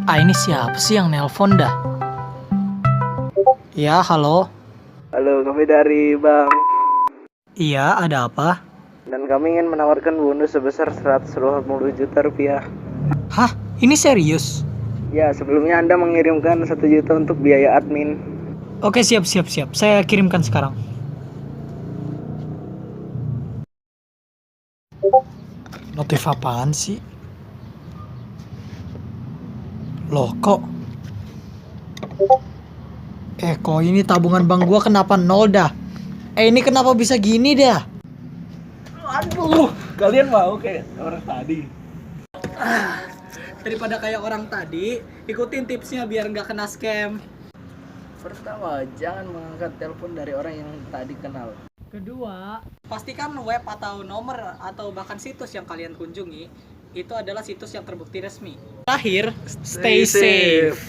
Ah, ini siapa sih yang nelpon dah? Ya, halo. Halo, kami dari Bank Iya, ada apa? dan kami ingin menawarkan bonus sebesar 120 juta rupiah. Hah? Ini serius? Ya, sebelumnya Anda mengirimkan 1 juta untuk biaya admin. Oke, siap. Saya kirimkan sekarang. Notif apaan sih? Loh, kok ini tabungan bank gua kenapa nol dah? Ini kenapa bisa gini dah? Aduh, kalian mau kayak orang tadi? Daripada kayak orang tadi, ikutin tipsnya biar nggak kena scam. Pertama, jangan mengangkat telepon dari orang yang tadi kenal. Kedua, pastikan web atau nomor atau bahkan situs yang kalian kunjungi itu adalah situs yang terbukti resmi. Terakhir, stay safe.